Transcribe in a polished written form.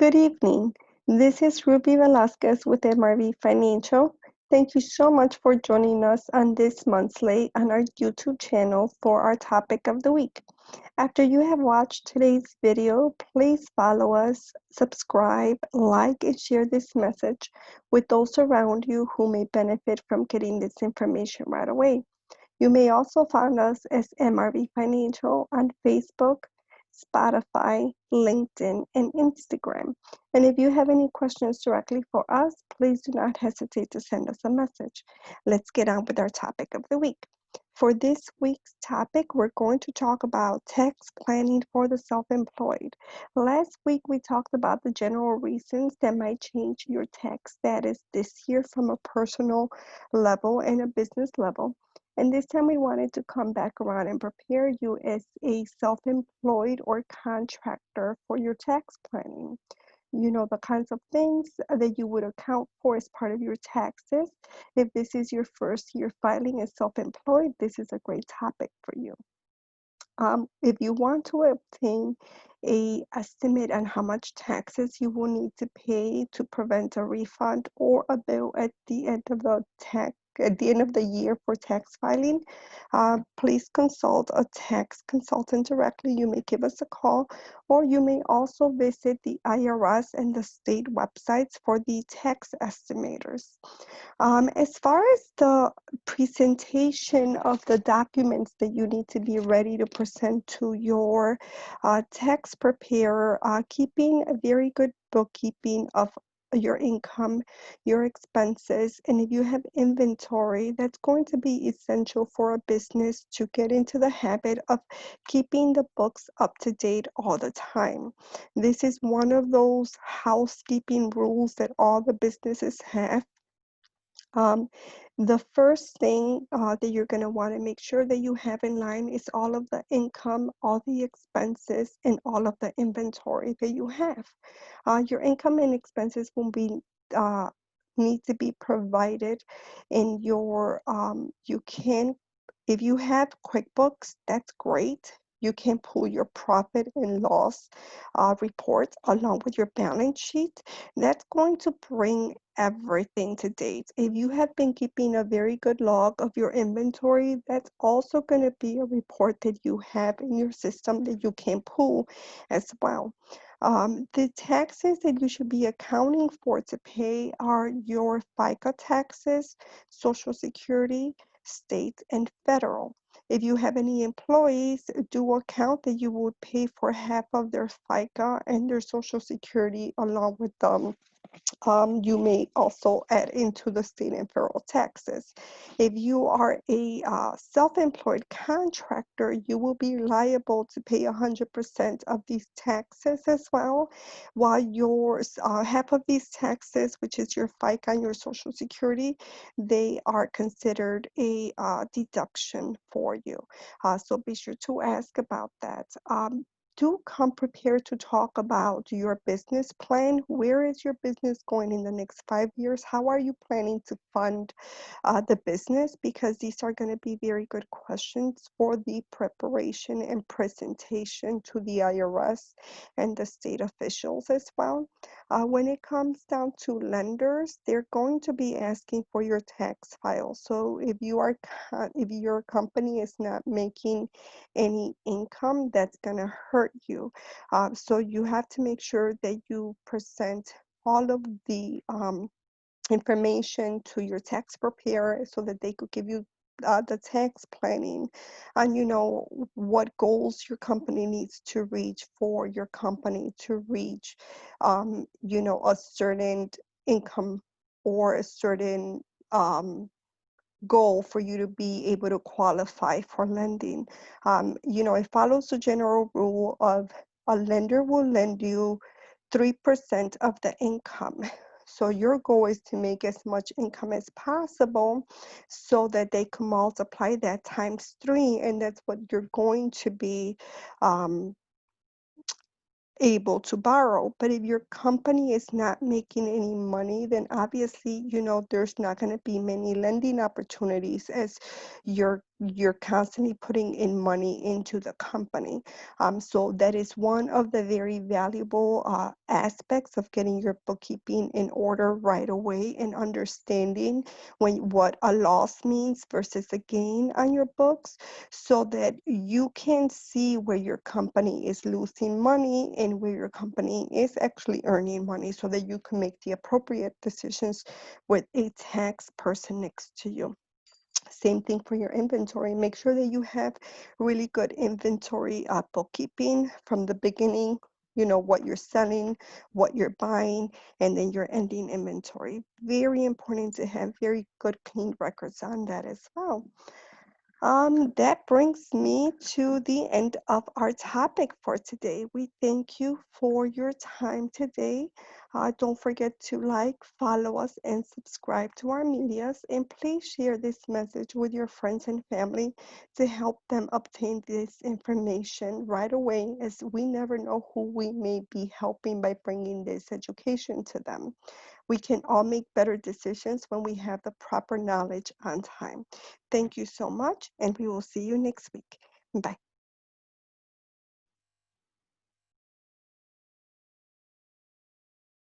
Good evening. This is Ruby Velasquez with MRV Financial. Thank you so much for joining us on this monthly on our YouTube channel for our topic of the week. After you have watched today's video, please follow us, subscribe, like, and share this message with those around you who may benefit from getting this information right away. You may also find us as MRV Financial on Facebook, Spotify, LinkedIn, and Instagram. And if you have any questions directly for us, please do not hesitate to send us a message. Let's get on with our topic of the week. For this week's topic, we're going to talk about tax planning for the self-employed. Last week, we talked about the general reasons that might change your tax status this year from a personal level and a business level. And this time we wanted to come back around and prepare you as a self-employed or contractor for your tax planning. You know, the kinds of things that you would account for as part of your taxes. If this is your first year filing as self-employed, this is a great topic for you. If you want to obtain a estimate on how much taxes you will need to pay to prevent a refund or a bill at the end of the year for tax filing, please consult a tax consultant directly. You may give us a call, or you may also visit the IRS and the state websites for the tax estimators. As far as the presentation of the documents that you need to be ready to present to your tax preparer, keeping a very good bookkeeping of your income, your expenses, and if you have inventory, that's going to be essential for a business to get into the habit of keeping the books up to date all the time. This is one of those housekeeping rules that all the businesses have. um, the first thing that you're going to want to make sure that you have in line is all of the income, all the expenses, and all of the inventory that you have. Your income and expenses will be need to be provided in your, you can, if you have QuickBooks, that's great. You can pull your profit and loss reports along with your balance sheet. That's going to bring everything to date. If you have been keeping a very good log of your inventory, that's also going to be a report that you have in your system that you can pull as well. The taxes that you should be accounting for to pay are your FICA taxes, Social Security, state, and federal. If you have any employees, do account that you would pay for half of their FICA and their Social Security along with them. You may also add into the state and federal taxes. If you are a self-employed contractor, you will be liable to pay 100% of these taxes as well, while yours, half of these taxes, which is your FICA and your Social Security, they are considered a deduction for you. So be sure to ask about that. Do come prepared to talk about your business plan. Where is your business going in the next 5 years? How are you planning to fund the business? Because these are going to be very good questions for the preparation and presentation to the IRS and the state officials as well. When it comes down to lenders, they're going to be asking for your tax file. So if if your company is not making any income, that's going to hurt you. So you have to make sure that you present all of the information to your tax preparer so that they could give you the tax planning and you know what goals your company needs to reach for your company to reach you know a certain income or a certain goal for you to be able to qualify for lending. You know, it follows the general rule of a lender will lend you 3% of the income. So your goal is to make as much income as possible so that they can multiply that times 3, and that's what you're going to be able to borrow. But if your company is not making any money, then obviously, you know, there's not going to be many lending opportunities as your you're constantly putting in money into the company. So that is one of the very valuable aspects of getting your bookkeeping in order right away and understanding what a loss means versus a gain on your books, so that you can see where your company is losing money and where your company is actually earning money, so that you can make the appropriate decisions with a tax person next to you. Same thing for your inventory. Make sure that you have really good inventory bookkeeping from the beginning. You know what you're selling, what you're buying, and then your ending inventory. Very important to have very good, clean records on that as well. That brings me to the end of our topic for today. We thank you for your time today. Don't forget to like, follow us, and subscribe to our medias. And please share this message with your friends and family to help them obtain this information right away, as we never know who we may be helping by bringing this education to them. We can all make better decisions when we have the proper knowledge on time. Thank you so much, and we will see you next week. Bye.